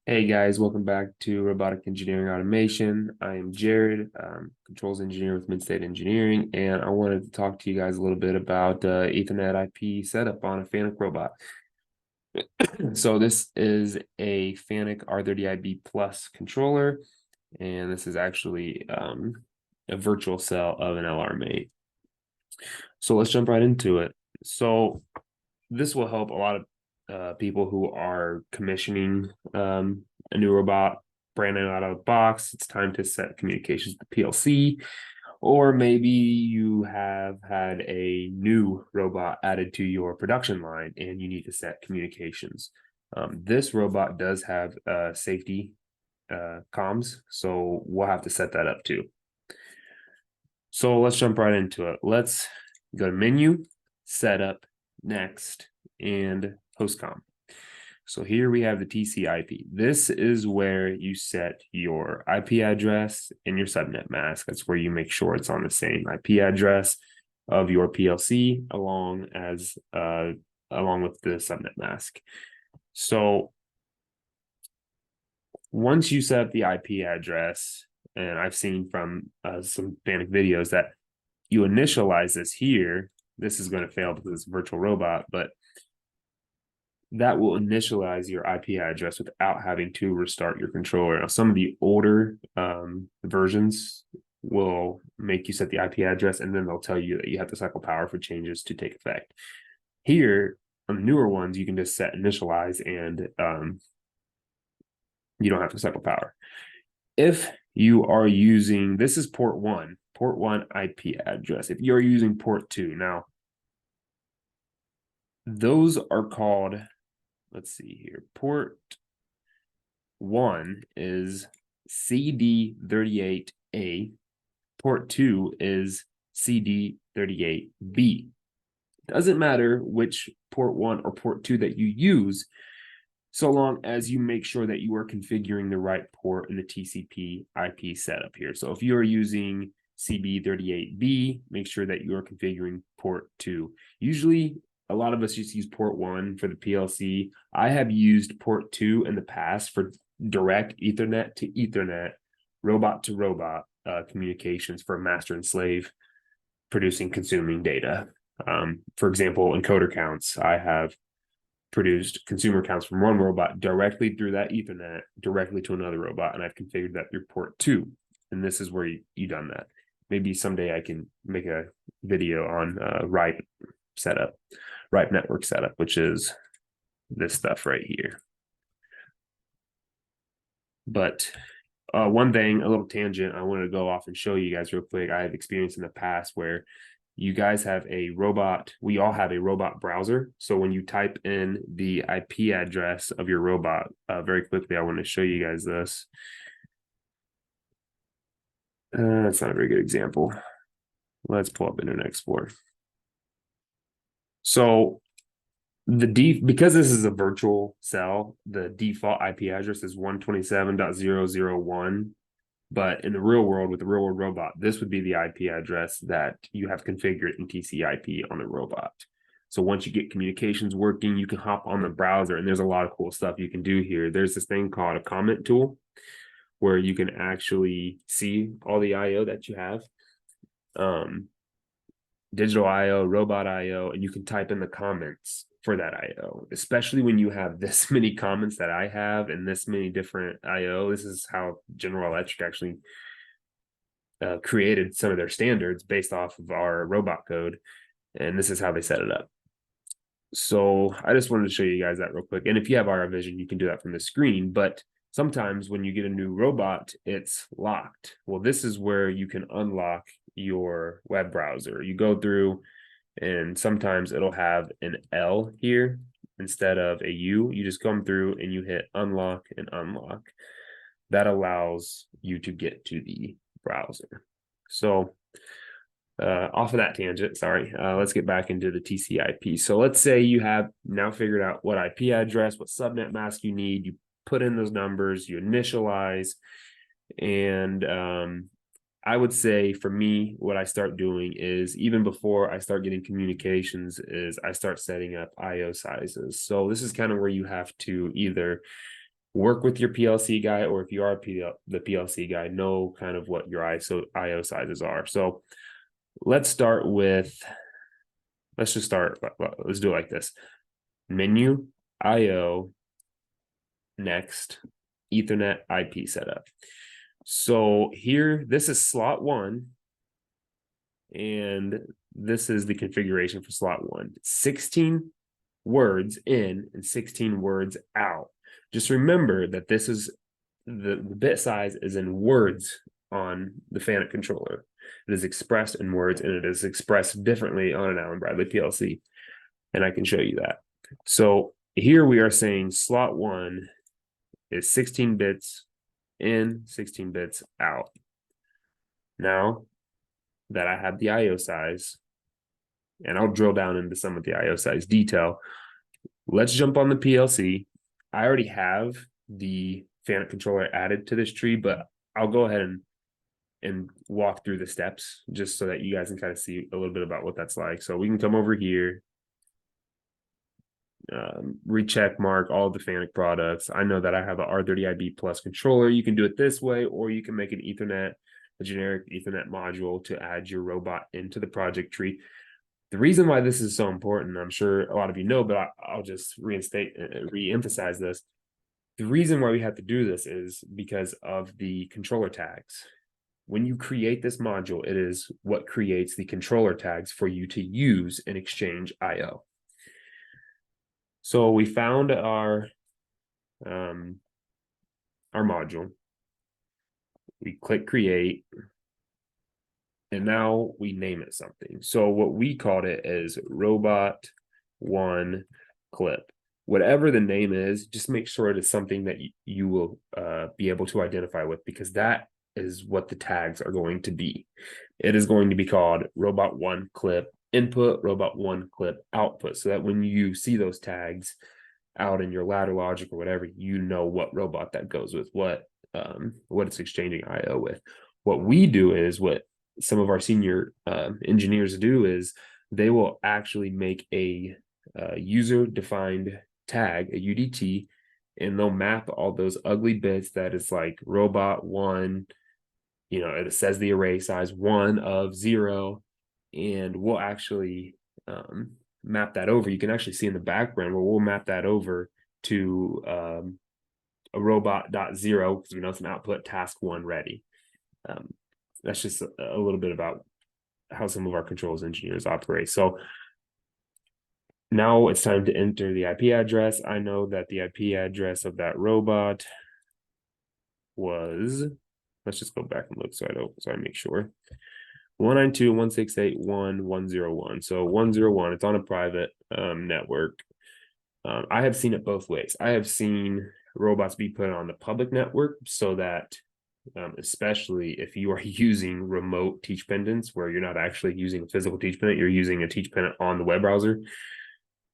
Hey guys, welcome back to Robotic Engineering Automation. I am Jared, controls engineer with Midstate Engineering, and I wanted to talk to you guys a little bit about Ethernet IP setup on a Fanuc robot. So this is a Fanuc R30IB Plus controller, and this is actually a virtual cell of an LR mate. So let's jump right into it. So this will help a lot of people who are commissioning a new robot brand new out of the box. It's time to set communications with the PLC, or maybe you have had a new robot added to your production line and you need to set communications. This robot does have safety comms, so we'll have to set that up too. So let's jump right into it. Let's go to menu, setup, next, and hostcom. So here we have the TCP. This is where you set your IP address and your subnet mask. That's where you make sure it's on the same IP address of your PLC along with the subnet mask. So once you set up the IP address, and I've seen from some Fanuc videos that you initialize this here. This is going to fail because it's a virtual robot, but that will initialize your IP address without having to restart your controller. Now, some of the older versions will make you set the IP address, and then they'll tell you that you have to cycle power for changes to take effect. Here, on the newer ones, you can just set initialize, and you don't have to cycle power. If you are using, this is port one IP address. If you're using port 2, now those are called, let's see here, port 1 is CD38A, port 2 is CD38B. Doesn't matter which port 1 or port 2 that you use, so long as you make sure that you are configuring the right port in the TCP IP setup here. So if you're using CB38B, make sure that you are configuring port 2. Usually, a lot of us just use port 1 for the PLC. I have used port 2 in the past for direct Ethernet to Ethernet, robot to robot communications for master and slave producing, consuming data. For example, encoder counts, I have produced consumer counts from one robot directly through that Ethernet, directly to another robot, and I've configured that through port 2. And this is where you done that. Maybe someday I can make a video on RIPE setup, RIPE network setup, which is this stuff right here. But one thing, a little tangent, I wanted to go off and show you guys real quick. I have experience in the past where you guys have a robot. We all have a robot browser. So when you type in the IP address of your robot, very quickly, I want to show you guys this. That's not a very good example. Let's pull up Internet Explorer. So because this is a virtual cell, the default IP address is 127.0.0.1. But in the real world, with the real world robot, this would be the IP address that you have configured in TCP on the robot. So once you get communications working, you can hop on the browser, and there's a lot of cool stuff you can do here. There's this thing called a comment tool where you can actually see all the IO that you have. Digital IO, robot IO, and you can type in the comments for that IO, especially when you have this many comments that I have and this many different IO. This is how General Electric actually created some of their standards based off of our robot code, and this is how they set it up. So I just wanted to show you guys that real quick. And if you have RF Vision, you can do that from the screen, but sometimes when you get a new robot, it's locked. Well, this is where you can unlock your web browser. You go through, and sometimes it'll have an L here instead of a U. You just come through and you hit unlock and unlock. That allows you to get to the browser. So off of that tangent, sorry, let's get back into the TCP. So let's say you have now figured out what IP address, what subnet mask you need. You put in those numbers, you initialize, and I would say for me, what I start doing is, even before I start getting communications, is I start setting up IO sizes. So this is kind of where you have to either work with your PLC guy, or if you are the PLC guy, know kind of what your IO sizes are. So let's start with, let's just start, let's do it like this. Menu, IO, next, Ethernet IP setup. So here, this is slot 1, and this is the configuration for slot 1. 16 words in and 16 words out. Just remember that this is the bit size is in words on the Fanuc controller. It is expressed in words, and it is expressed differently on an Allen Bradley PLC. And I can show you that. So here we are saying slot 1 is 16 bits in, 16 bits out. Now that I have the IO size, and I'll drill down into some of the IO size detail, let's jump on the PLC. I already have the Fanuc controller added to this tree, but I'll go ahead and walk through the steps just so that you guys can kind of see a little bit about what that's like. So we can come over here, recheck mark all the Fanuc products. I know that I have an R30IB plus controller. You can do it this way, or you can make an Ethernet, a generic Ethernet module to add your robot into the project tree. The reason why this is so important, I'm sure a lot of you know, but I'll just re-emphasize this. The reason why we have to do this is because of the controller tags. When you create this module, it is what creates the controller tags for you to use in Exchange IO. So we found our module. We click create, and now we name it something. So what we called it is robot 1 clip. Whatever the name is, just make sure it is something that you will be able to identify with, because that is what the tags are going to be. It is going to be called robot 1 clip input, robot 1 clip output, so that when you see those tags out in your ladder logic or whatever, you know what robot that goes with, what it's exchanging IO with. What we do is, what some of our senior engineers do is, they will actually make a user-defined tag, a UDT, and they'll map all those ugly bits that is like robot 1, it says the array size 1 of 0, and we'll actually map that over. You can actually see in the background where we'll map that over to a robot.0, because we know it's an output task 1 ready. That's just a little bit about how some of our controls engineers operate. So now it's time to enter the IP address. I know that the IP address of that robot was, let's just go back and look so I make sure. 192.168.1.101. So 101, it's on a private network. I have seen it both ways. I have seen robots be put on the public network so that especially if you are using remote teach pendants where you're not actually using a physical teach pendant, you're using a teach pendant on the web browser.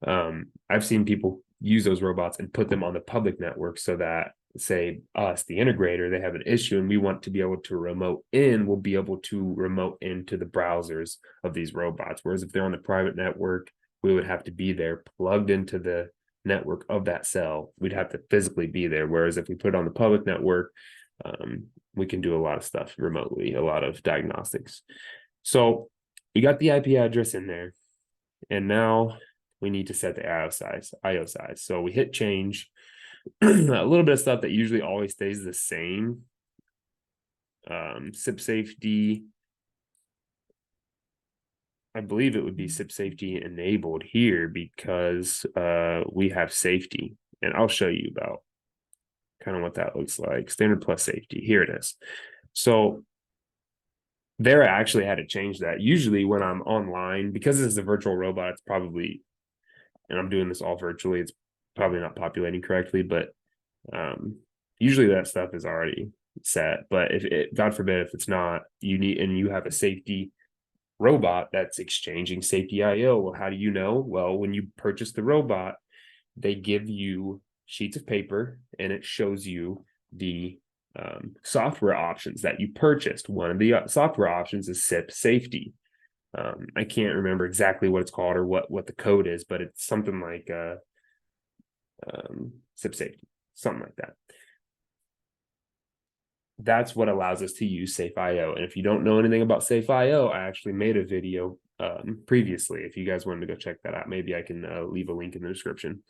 I've seen people use those robots and put them on the public network so that, say, us, the integrator, they have an issue and we want to be able to remote in, we'll be able to remote into the browsers of these robots. Whereas if they're on the private network, we would have to be there plugged into the network of that cell. We'd have to physically be there. Whereas if we put it on the public network, we can do a lot of stuff remotely, a lot of diagnostics. So we got the IP address in there, and now we need to set the IO size. So we hit change. A little bit of stuff that usually always stays the same. SIP safety, I believe it would be SIP safety enabled here because we have safety, and I'll show you about kind of what that looks like. Standard plus safety, here it is. So there, I actually had to change that. Usually when I'm online, because this is a virtual robot, it's probably, and I'm doing this all virtually, it's probably not populating correctly, but usually that stuff is already set. But if it, God forbid, if it's not, you have a safety robot that's exchanging safety IO. Well, how do you know? Well, when you purchase the robot, they give you sheets of paper and it shows you the software options that you purchased. One of the software options is SIP safety. I can't remember exactly what it's called or what the code is, but it's something like SIP safety. something like that. That's what allows us to use Safe IO. And if you don't know anything about Safe IO, I actually made a video previously. If you guys wanted to go check that out, maybe I can leave a link in the description.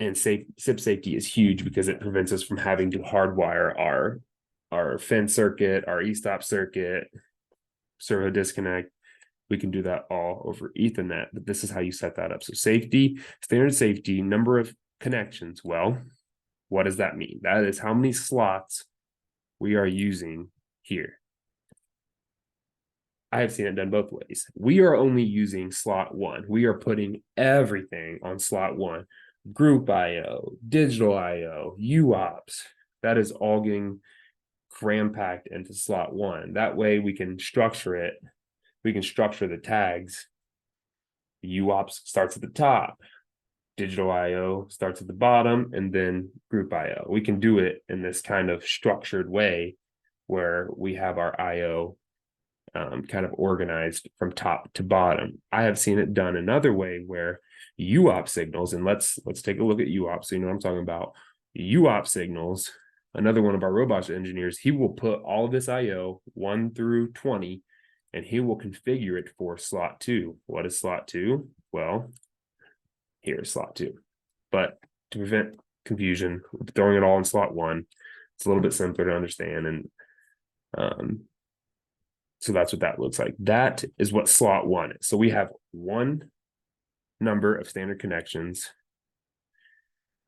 And SIP safety is huge because it prevents us from having to hardwire our FIN circuit, our e-stop circuit, servo disconnect. We can do that all over Ethernet, but this is how you set that up. So safety, standard safety, number of connections. Well, what does that mean? That is how many slots we are using here. I have seen it done both ways. We are only using slot 1. We are putting everything on slot 1. Group IO, digital IO, UOPs. That is all getting cram-packed into slot 1. That way we can structure it. We can structure the tags. The UOPs starts at the top. Digital IO starts at the bottom, and then group IO. We can do it in this kind of structured way where we have our IO kind of organized from top to bottom. I have seen it done another way where UOP signals, and let's take a look at UOP so you know what I'm talking about. UOP signals, another one of our robots engineers, he will put all of this IO 1 through 20, and he will configure it for slot 2. What is slot 2? Well, here's slot 2. But to prevent confusion, throwing it all in slot 1, it's a little bit simpler to understand. And so that's what that looks like. That is what slot 1 is. So we have one number of standard connections.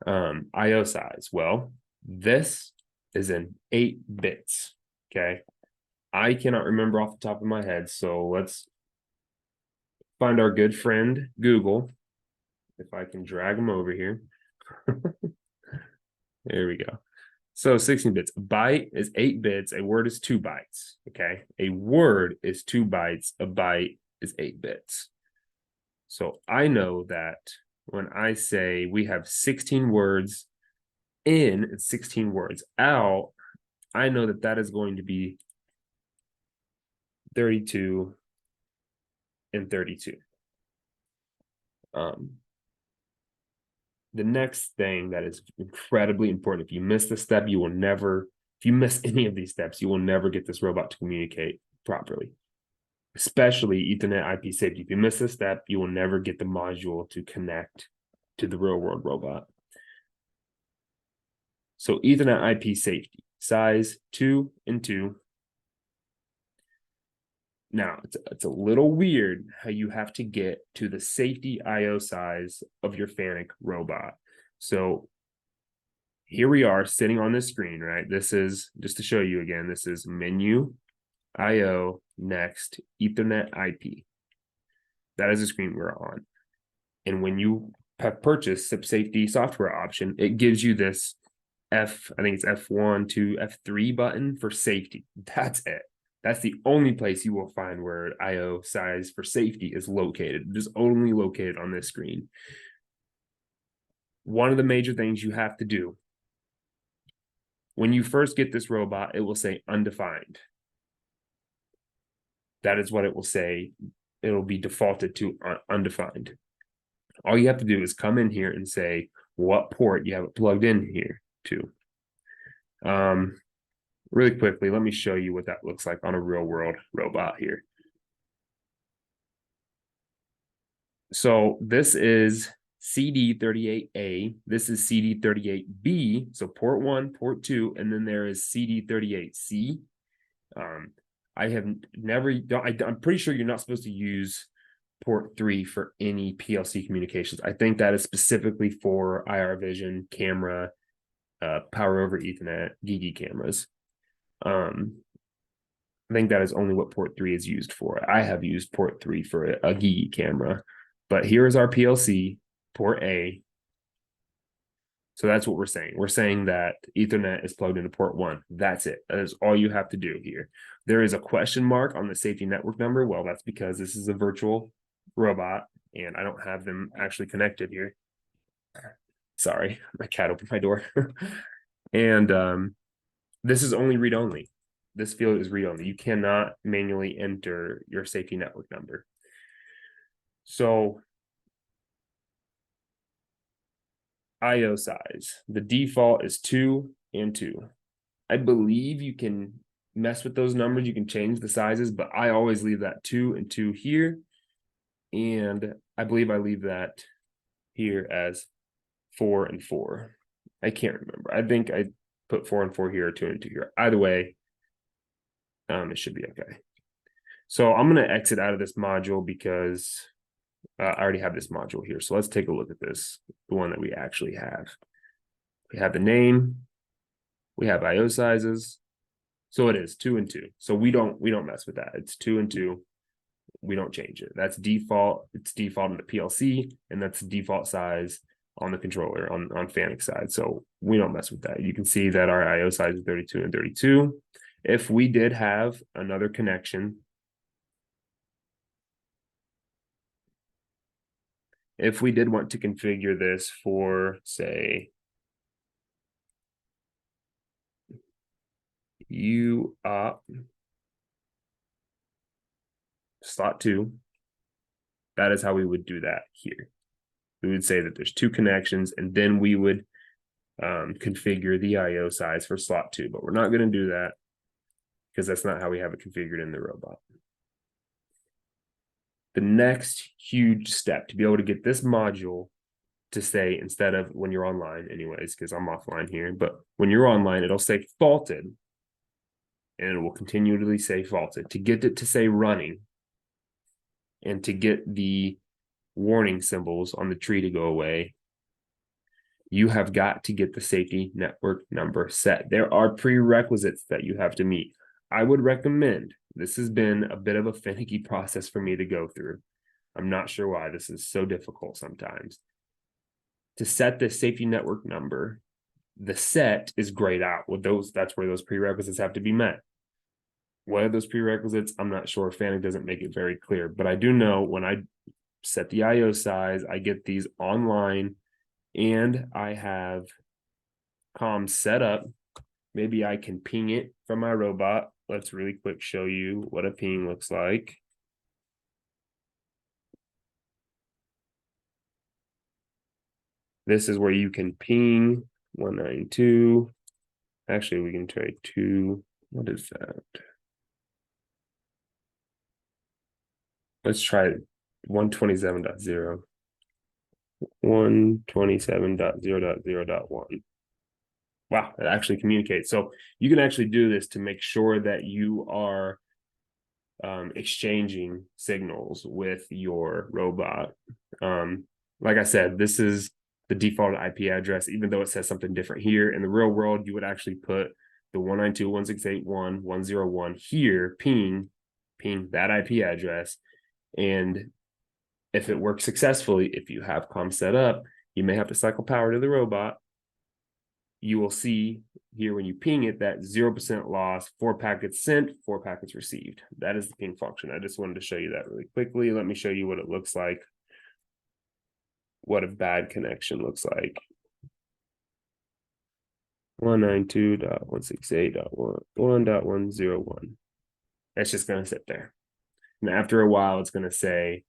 IO size. Well, this is in 8 bits. Okay. I cannot remember off the top of my head. So let's find our good friend Google. If I can drag them over here. There we go. So 16 bits. A byte is 8 bits. A word is 2 bytes. Okay. A word is 2 bytes. A byte is 8 bits. So I know that when I say we have 16 words in and 16 words out, I know that that is going to be 32 and 32. The next thing that is incredibly important, if you miss this step, if you miss any of these steps, you will never get this robot to communicate properly, especially Ethernet IP safety. If you miss this step, you will never get the module to connect to the real world robot. So Ethernet IP safety, size 2 and 2. Now, it's a little weird how you have to get to the safety IO size of your Fanuc robot. So here we are sitting on this screen, right? This is, just to show you again, this is menu, IO, next, Ethernet IP. That is the screen we're on. And when you have purchased SIP safety software option, it gives you this I think it's F1 to F3 button for safety. That's it. That's the only place you will find where IO size for safety is located. It is only located on this screen. One of the major things you have to do when you first get this robot, it will say undefined. That is what it will say. It'll be defaulted to undefined. All you have to do is come in here and say what port you have it plugged in here to. Really quickly, let me show you what that looks like on a real world robot here. So this is CD38A. This is CD38B. So port 1, port 2, and then there is CD38C. I have never, I'm pretty sure you're not supposed to use port 3 for any PLC communications. I think that is specifically for IR vision, camera, power over Ethernet, GIGI cameras. I think that is only what port 3 is used for. I have used port 3 for a GIGI camera, but here is our PLC, port A. So that's what we're saying. We're saying that Ethernet is plugged into port 1. That's it. That is all you have to do here. There is a question mark on the safety network number. Well, that's because this is a virtual robot and I don't have them actually connected here. Sorry, my cat opened my door. And this is only read-only. This field is read-only. You cannot manually enter your safety network number. So IO size. The default is 2 and 2. I believe you can mess with those numbers. You can change the sizes, but I always leave that 2 and 2 here. And I believe I leave that here as 4 and 4. I can't remember. I think I put 4 and 4 here or 2 and 2 here. Either way, it should be okay. So I'm going to exit out of this module because I already have this module here. So let's take a look at this, the one that we actually have. We have the name, we have IO sizes. So it is 2 and 2. So we don't mess with that. It's 2 and 2. We don't change it. That's default. It's default in the PLC, and that's default size on the controller on Fanuc side. So we don't mess with that. You can see that our IO size is 32 and 32. If we did have another connection, if we did want to configure this for, say, UOP slot 2, that is how we would do that here. We would say that there's 2 connections, and then we would configure the IO size for slot 2, but we're not going to do that because that's not how we have it configured in the robot. The next huge step to be able to get this module to say, instead of when you're online anyways, because I'm offline here, but when you're online, it'll say faulted, and it will continually say faulted. To get it to say running, and to get the warning symbols on the tree to go away, you have got to get the safety network number set. There are prerequisites that you have to meet. I would recommend, this has been a bit of a finicky process for me to go through. I'm not sure why this is so difficult sometimes. To set the safety network number, the set is grayed out with those. That's where those prerequisites have to be met. What are those prerequisites? I'm not sure. Fanuc doesn't make it very clear, but I do know when I set the IO size, I get these online, and I have comms set up. Maybe I can ping it from my robot. Let's really quick show you what a ping looks like. This is where you can ping 192. Actually, we can try 2. What is that? Let's try 127.0. 127.0.0.1. Wow, it actually communicates. So you can actually do this to make sure that you are exchanging signals with your robot. Like I said, this is the default IP address, even though it says something different here. In the real world, you would actually put the 192.168.1.101 here, ping that IP address. And if it works successfully, if you have comms set up, you may have to cycle power to the robot. You will see here when you ping it that 0% loss, 4 packets sent, 4 packets received. That is the ping function. I just wanted to show you that really quickly. Let me show you what it looks like, what a bad connection looks like. 192.168.1.101. That's just going to sit there. And after a while, it's going to say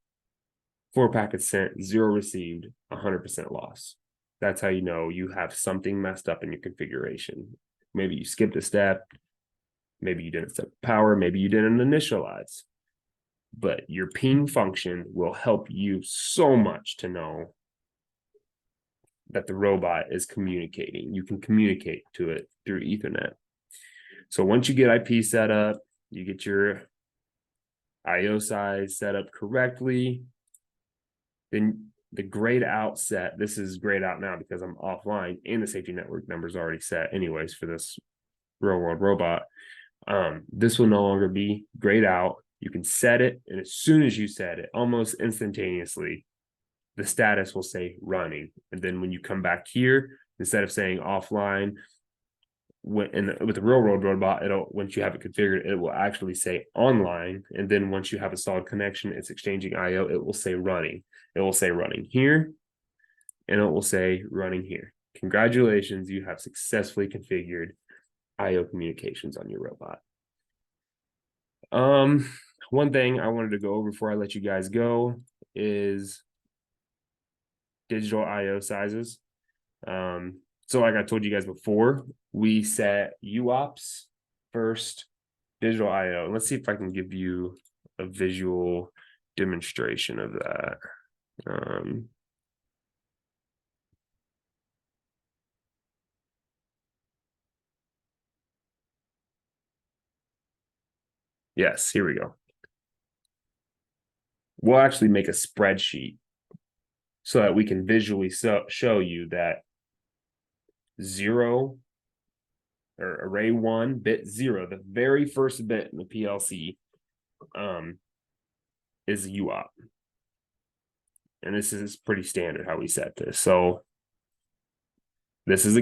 4 packets sent, 0 received, 100% loss. That's how you know you have something messed up in your configuration. Maybe you skipped a step. Maybe you didn't set power. Maybe you didn't initialize. But your ping function will help you so much to know that the robot is communicating. You can communicate to it through Ethernet. So once you get IP set up, you get your IO size set up correctly, then the grayed out set, this is grayed out now because I'm offline and the safety network number is already set anyways for this real world robot. This will no longer be grayed out. You can set it, and as soon as you set it, almost instantaneously, the status will say running. And then when you come back here, instead of saying offline, with the real world robot, once you have it configured, it will actually say online. And then once you have a solid connection, it's exchanging IO, it will say running. It will say running here, and it will say running here. Congratulations, you have successfully configured IO communications on your robot. One thing I wanted to go over before I let you guys go is digital IO sizes. So like I told you guys before, we set UOPs first, digital IO. Let's see if I can give you a visual demonstration of that. Yes, here we go. We'll actually make a spreadsheet so that we can visually show you that 0 or array 1, bit 0, the very first bit in the PLC, is a UOP. And this is pretty standard how we set this. So this is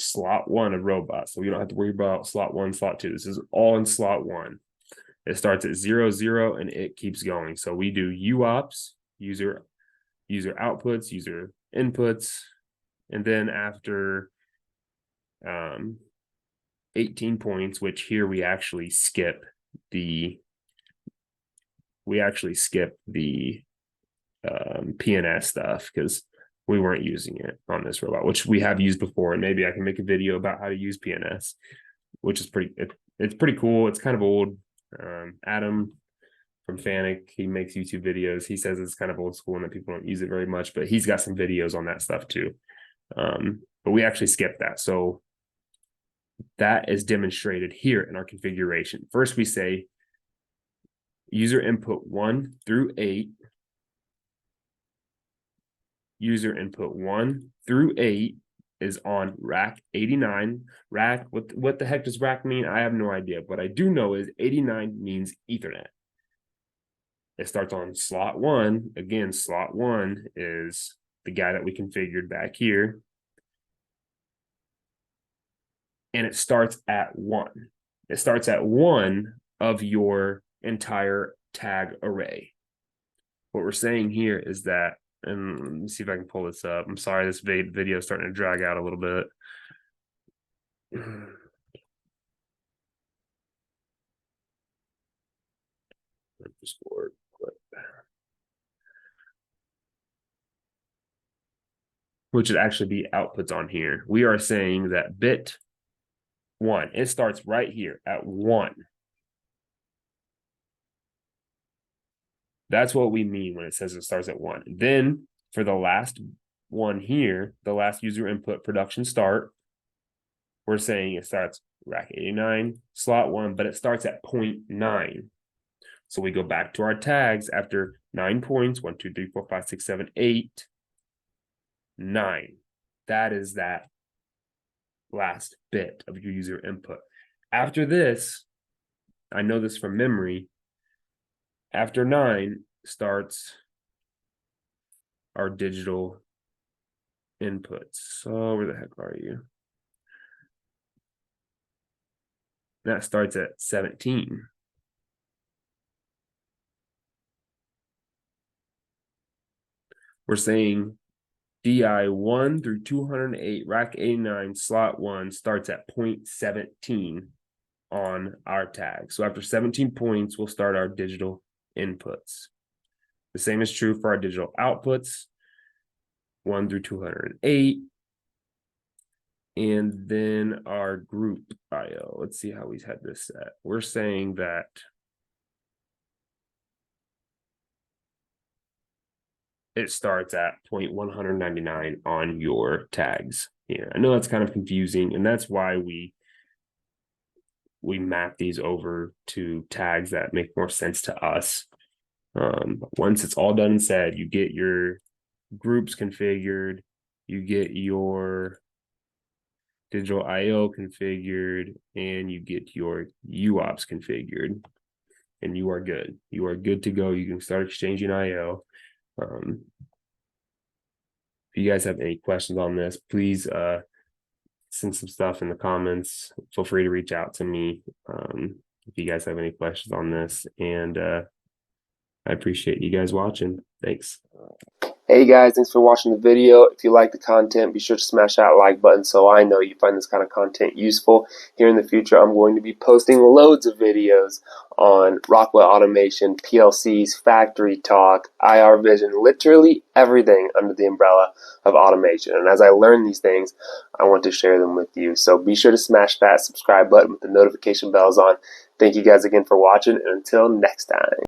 slot 1 of robot. So we don't have to worry about slot 1, slot 2. This is all in slot 1. It starts at 0, 0, and it keeps going. So we do UOPs, user outputs, user inputs, and then after 18 points, which here we actually skip the PNS stuff because we weren't using it on this robot, which we have used before, and maybe I can make a video about how to use PNS, which is it's pretty cool. It's kind of old. Adam from Fanuc, he makes YouTube videos. He says it's kind of old school and that people don't use it very much, but he's got some videos on that stuff too. But we actually skipped that. So that is demonstrated here in our configuration. First, we say user input 1 through 8. User input 1 through 8 is on rack 89. Rack, what the heck does rack mean? I have no idea. What I do know is 89 means Ethernet. It starts on slot 1. Again, slot 1 is the guy that we configured back here. And it starts at 1. It starts at 1 of your entire tag array. What we're saying here is that, and let me see if I can pull this up. I'm sorry, this video is starting to drag out a little bit. Which would actually be outputs on here. We are saying that bit 1, it starts right here at 1. That's what we mean when it says it starts at 1. Then for the last one here, the last user input production start, we're saying it starts rack 89, slot 1, but it starts at 0.9. So we go back to our tags after 9 points, 1, 2, 3, 4, 5, 6, 7, 8, 9. That is that last bit of your user input. After this, I know this from memory, after 9 starts our digital inputs. So where the heck are you? That starts at 17. We're saying DI 1 through 208, rack 89, slot 1 starts at 0.17 on our tag. So after 17 points, we'll start our digital inputs. The same is true for our digital outputs, 1 through 208. And then our group IO. Let's see how we had this set. We're saying that it starts at 0.199 on your tags here. I know that's kind of confusing, and that's why we map these over to tags that make more sense to us. Once it's all done and said, you get your groups configured, you get your digital IO configured, and you get your UOPs configured, and you are good. You are good to go. You can start exchanging IO. If you guys have any questions on this, please send some stuff in the comments. Feel free to reach out to me if you guys have any questions on this. And I appreciate you guys watching. Thanks. Hey guys, thanks for watching the video. If you like the content, be sure to smash that like button so I know you find this kind of content useful. Here in the future, I'm going to be posting loads of videos on Rockwell Automation, PLCs, factory talk, IR vision, literally everything under the umbrella of automation. And as I learn these things, I want to share them with you. So be sure to smash that subscribe button with the notification bells on. Thank you guys again for watching, and until next time.